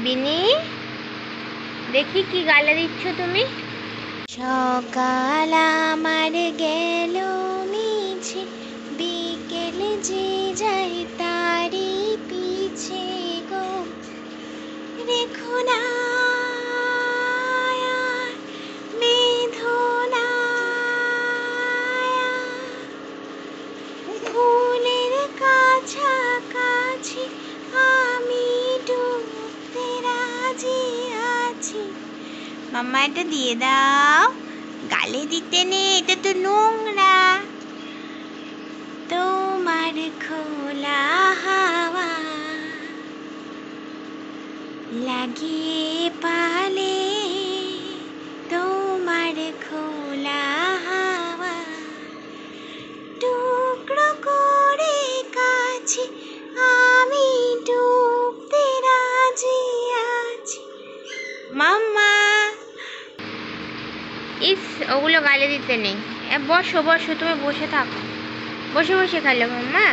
বিনি, দেখি কি গালে দিচ্ছ তুমি। সকাল আমার গেল মিছে, বিকেল যে যাই তারি পিছে গো। রেখো না বেদনা, ফুলের কাছাকাছি আমি ডুবতে রাজি আছি। মাম্মা এটা দিয়ে দাও, গালে দিতে নেই, এটা তো নোংরা। তোমার খোলা হাওয়া লাগিয়ে পালে, তোমার খোলা হাওয়া টুকরো করে কাছে আমি ডুবতে রাজি আছি। মাম্মা, ইস, ওগুলো গালে দিতে নেই। বসো বসো, তুমি বসে থাকো, বসে বসে খেলো মাম্মা।